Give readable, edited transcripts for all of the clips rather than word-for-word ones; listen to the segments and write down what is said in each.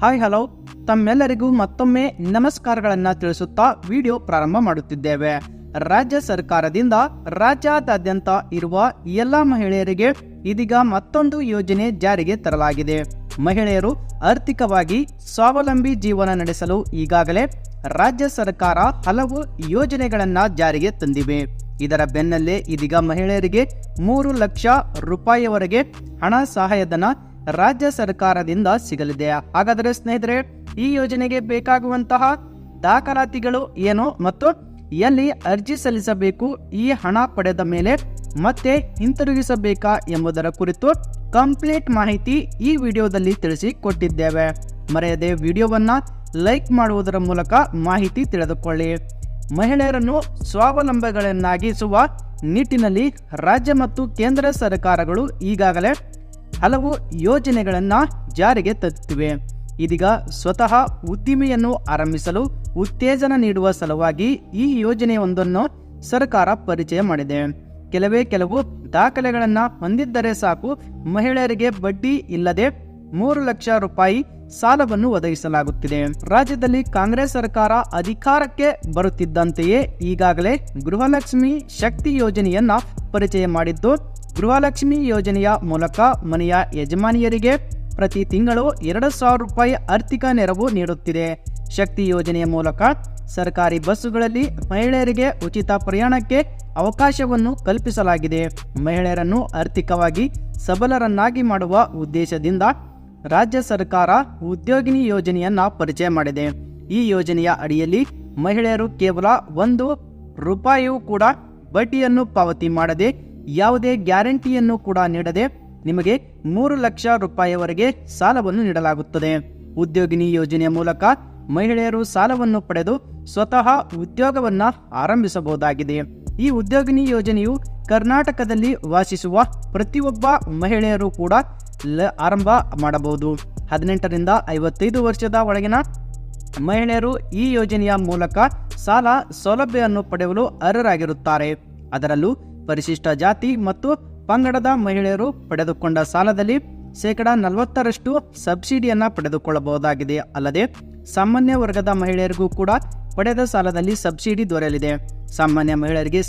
Hi hello, ತಮ್ಮೆಲ್ಲರಿಗೂ ಮತ್ತೊಮ್ಮೆ ನಮಸ್ಕಾರಗಳನ್ನು ತಿಳಿಸುತ್ತಾ ವಿಡಿಯೋ ಪ್ರಾರಂಭ ಮಾಡುತ್ತಿದ್ದೇವೆ. ರಾಜ್ಯ ಸರ್ಕಾರದಿಂದ ರಾಜ್ಯಾದ್ಯಂತ ಇರುವ ಎಲ್ಲ ಮಹಿಳೆಯರಿಗೆ ಇದೀಗ ಮತ್ತೊಂದು ಯೋಜನೆ ಜಾರಿಗೆ ತರಲಾಗಿದೆ. ಮಹಿಳೆಯರು ಆರ್ಥಿಕವಾಗಿ ಸ್ವಾವಲಂಬಿ ಜೀವನ ನಡೆಸಲು ಈಗಾಗಲೇ ರಾಜ್ಯ ಸರ್ಕಾರ ಹಲವು ಯೋಜನೆಗಳನ್ನು ಜಾರಿಗೆ ತಂದಿವೆ. ಇದರ ಬೆನ್ನಲ್ಲೇ ಇದೀಗ ಮಹಿಳೆಯರಿಗೆ 3 ಲಕ್ಷ ರೂಪಾಯಿವರೆಗೆ ಹಣ ಸಹಾಯಧನ ರಾಜ್ಯ ಸರ್ಕಾರದಿಂದ ಸಿಗಲಿದೆ. ಹಾಗಾದರೆ ಸ್ನೇಹಿತರೆ, ಈ ಯೋಜನೆಗೆ ಬೇಕಾಗುವಂತಹ ದಾಖಲಾತಿಗಳು ಏನು ಮತ್ತು ಎಲ್ಲಿ ಅರ್ಜಿ ಸಲ್ಲಿಸಬೇಕು, ಈ ಹಣ ಪಡೆದ ಮೇಲೆ ಮತ್ತೆ ಹಿಂತಿರುಗಿಸಬೇಕಾ ಎಂಬುದರ ಕುರಿತು ಕಂಪ್ಲೀಟ್ ಮಾಹಿತಿ ಈ ವಿಡಿಯೋದಲ್ಲಿ ತಿಳಿಸಿ ಕೊಟ್ಟಿದ್ದೇವೆ. ಮರೆಯದೆ ವಿಡಿಯೋವನ್ನ ಲೈಕ್ ಮಾಡುವುದರ ಮೂಲಕ ಮಾಹಿತಿ ತಿಳಿದುಕೊಳ್ಳಿ. ಮಹಿಳೆಯರನ್ನು ಸ್ವಾವಲಂಬಿಗಳನ್ನಾಗಿಸುವ ನಿಟ್ಟಿನಲ್ಲಿ ರಾಜ್ಯ ಮತ್ತು ಕೇಂದ್ರ ಸರ್ಕಾರಗಳು ಈಗಾಗಲೇ ಹಲವು ಯೋಜನೆಗಳನ್ನು ಜಾರಿಗೆ ತರುತ್ತಿವೆ. ಇದೀಗ ಸ್ವತಃ ಉದ್ದಿಮೆಯನ್ನು ಆರಂಭಿಸಲು ಉತ್ತೇಜನ ನೀಡುವ ಸಲುವಾಗಿ ಈ ಯೋಜನೆಯೊಂದನ್ನು ಸರ್ಕಾರ ಪರಿಚಯ ಮಾಡಿದೆ. ಕೆಲವು ದಾಖಲೆಗಳನ್ನು ಹೊಂದಿದ್ದರೆ ಸಾಕು, ಮಹಿಳೆಯರಿಗೆ ಬಡ್ಡಿ ಇಲ್ಲದೆ 3 ಲಕ್ಷ ರೂಪಾಯಿ ಸಾಲವನ್ನು ಒದಗಿಸಲಾಗುತ್ತಿದೆ. ರಾಜ್ಯದಲ್ಲಿ ಕಾಂಗ್ರೆಸ್ ಸರ್ಕಾರ ಅಧಿಕಾರಕ್ಕೆ ಬರುತ್ತಿದ್ದಂತೆಯೇ ಈಗಾಗಲೇ ಗೃಹಲಕ್ಷ್ಮಿ ಶಕ್ತಿ ಯೋಜನೆಯನ್ನ ಪರಿಚಯ ಮಾಡಿದ್ದು, ಗೃಹಲಕ್ಷ್ಮಿ ಯೋಜನೆಯ ಮೂಲಕ ಮನೆಯ ಯಜಮಾನಿಯರಿಗೆ ಪ್ರತಿ ತಿಂಗಳು 2,000 ರೂಪಾಯಿ ಆರ್ಥಿಕ ನೆರವು ನೀಡುತ್ತಿದೆ. ಶಕ್ತಿ ಯೋಜನೆಯ ಮೂಲಕ ಸರ್ಕಾರಿ ಬಸ್ಸುಗಳಲ್ಲಿ ಮಹಿಳೆಯರಿಗೆ ಉಚಿತ ಪ್ರಯಾಣಕ್ಕೆ ಅವಕಾಶವನ್ನು ಕಲ್ಪಿಸಲಾಗಿದೆ. ಮಹಿಳೆಯರನ್ನು ಆರ್ಥಿಕವಾಗಿ ಸಬಲರನ್ನಾಗಿ ಮಾಡುವ ಉದ್ದೇಶದಿಂದ ರಾಜ್ಯ ಸರ್ಕಾರ ಉದ್ಯೋಗಿನಿ ಯೋಜನೆಯನ್ನ ಪರಿಚಯ ಮಾಡಿದೆ. ಈ ಯೋಜನೆಯ ಅಡಿಯಲ್ಲಿ ಮಹಿಳೆಯರು ಕೇವಲ 1 ರೂಪಾಯಿಯೂ ಕೂಡ ಬಡ್ಡಿಯನ್ನು ಪಾವತಿ ಮಾಡದೆ, ಯಾವುದೇ ಗ್ಯಾರಂಟಿಯನ್ನು ಕೂಡ ನೀಡದೆ ನಿಮಗೆ 3 ಲಕ್ಷ ರೂಪಾಯಿವರೆಗೆ ಸಾಲವನ್ನು ನೀಡಲಾಗುತ್ತದೆ. ಉದ್ಯೋಗಿನಿ ಯೋಜನೆಯ ಮೂಲಕ ಮಹಿಳೆಯರು ಸಾಲವನ್ನು ಪಡೆದು ಸ್ವತಃ ಉದ್ಯೋಗವನ್ನ ಆರಂಭಿಸಬಹುದಾಗಿದೆ. ಈ ಉದ್ಯೋಗಿನಿ ಯೋಜನೆಯು ಕರ್ನಾಟಕದಲ್ಲಿ ವಾಸಿಸುವ ಪ್ರತಿಯೊಬ್ಬ ಮಹಿಳೆಯರು ಕೂಡ ಆರಂಭ ಮಾಡಬಹುದು. 18ರಿಂದ 55 ವರ್ಷದ ಒಳಗಿನ ಮಹಿಳೆಯರು ಈ ಯೋಜನೆಯ ಮೂಲಕ ಸಾಲ ಸೌಲಭ್ಯವನ್ನು ಪಡೆಯಲು ಅರ್ಹರಾಗಿರುತ್ತಾರೆ. ಅದರಲ್ಲೂ ಪರಿಶಿಷ್ಟ ಜಾತಿ ಮತ್ತು ಪಂಗಡದ ಮಹಿಳೆಯರು ಪಡೆದುಕೊಂಡ ಸಾಲದಲ್ಲಿ 40% ಸಬ್ಸಿಡಿಯನ್ನ ಪಡೆದುಕೊಳ್ಳಬಹುದಾಗಿದೆ. ಅಲ್ಲದೆ ಸಾಮಾನ್ಯ ವರ್ಗದ ಮಹಿಳೆಯರಿಗೂ ಕೂಡ ಪಡೆದ ಸಾಲದಲ್ಲಿ ಸಬ್ಸಿಡಿ ದೊರೆಯಲಿದೆ. ಸಾಮಾನ್ಯ ಮಹಿಳೆಯರಿಗೆ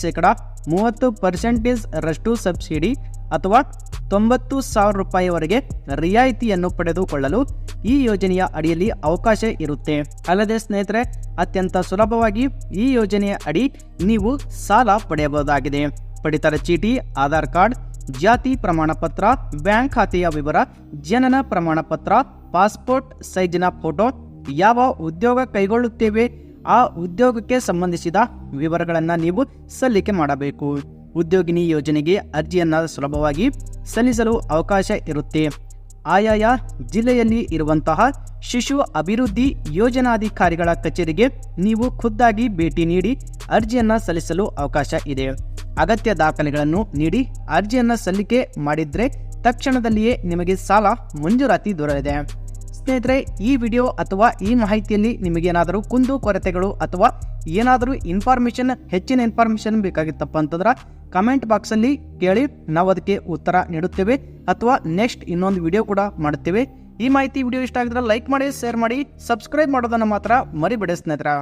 30% ರಷ್ಟು ಸಬ್ಸಿಡಿ ಅಥವಾ 90,000 ರೂಪಾಯಿವರೆಗೆ ರಿಯಾಯಿತಿಯನ್ನು ಪಡೆದುಕೊಳ್ಳಲು ಈ ಯೋಜನೆಯ ಅಡಿಯಲ್ಲಿ ಅವಕಾಶ ಇರುತ್ತೆ. ಅಲ್ಲದೆ ಸ್ನೇಹಿತರೆ, ಅತ್ಯಂತ ಸುಲಭವಾಗಿ ಈ ಯೋಜನೆಯ ಅಡಿ ನೀವು ಸಾಲ ಪಡೆಯಬಹುದಾಗಿದೆ. ಪಡಿತರ ಚೀಟಿ, ಆಧಾರ್ ಕಾರ್ಡ್, ಜಾತಿ ಪ್ರಮಾಣ ಪತ್ರ, ಬ್ಯಾಂಕ್ ಖಾತೆಯ ವಿವರ, ಜನನ ಪ್ರಮಾಣ ಪತ್ರ, ಪಾಸ್ಪೋರ್ಟ್ ಸೈಜಿನ ಫೋಟೋ, ಯಾವ ಉದ್ಯೋಗ ಕೈಗೊಳ್ಳುತ್ತೇವೆ ಆ ಉದ್ಯೋಗಕ್ಕೆ ಸಂಬಂಧಿಸಿದ ವಿವರಗಳನ್ನು ನೀವು ಸಲ್ಲಿಕೆ ಮಾಡಬೇಕು. ಉದ್ಯೋಗಿನಿ ಯೋಜನೆಗೆ ಅರ್ಜಿಯನ್ನು ಸುಲಭವಾಗಿ ಸಲ್ಲಿಸಲು ಅವಕಾಶ ಇರುತ್ತೆ. ಆಯಾಯ ಜಿಲ್ಲೆಯಲ್ಲಿ ಇರುವಂತಹ ಶಿಶು ಅಭಿವೃದ್ಧಿ ಯೋಜನಾಧಿಕಾರಿಗಳ ಕಚೇರಿಗೆ ನೀವು ಖುದ್ದಾಗಿ ಭೇಟಿ ನೀಡಿ ಅರ್ಜಿಯನ್ನು ಸಲ್ಲಿಸಲು ಅವಕಾಶ ಇದೆ. ಅಗತ್ಯ ದಾಖಲೆಗಳನ್ನು ನೀಡಿ ಅರ್ಜಿಯನ್ನು ಸಲ್ಲಿಕೆ ಮಾಡಿದ್ರೆ ತಕ್ಷಣದಲ್ಲಿಯೇ ನಿಮಗೆ ಸಾಲ ಮಂಜೂರಾತಿ ದೊರೆಯಲಿದೆ. ಸ್ನೇಹಿತರೆ, ಈ ವಿಡಿಯೋ ಅಥವಾ ಈ ಮಾಹಿತಿಯಲ್ಲಿ ನಿಮಗೇನಾದರೂ ಕುಂದು ಕೊರತೆಗಳು ಅಥವಾ ಏನಾದರೂ ಹೆಚ್ಚಿನ ಇನ್ಫಾರ್ಮೇಷನ್ ಬೇಕಾಗಿತ್ತಪ್ಪ ಅಂತಂದ್ರೆ ಕಮೆಂಟ್ ಬಾಕ್ಸಲ್ಲಿ ಕೇಳಿ, ನಾವು ಅದಕ್ಕೆ ಉತ್ತರ ನೀಡುತ್ತೇವೆ ಅಥವಾ ನೆಕ್ಸ್ಟ್ ಇನ್ನೊಂದು ವಿಡಿಯೋ ಕೂಡ ಮಾಡುತ್ತೇವೆ. ಈ ಮಾಹಿತಿ ವಿಡಿಯೋ ಇಷ್ಟ ಆಗಿದ್ರೆ ಲೈಕ್ ಮಾಡಿ, ಶೇರ್ ಮಾಡಿ, ಸಬ್ಸ್ಕ್ರೈಬ್ ಮಾಡೋದನ್ನು ಮಾತ್ರ ಮರಿಬೇಡಿ ಸ್ನೇಹಿತರೆ.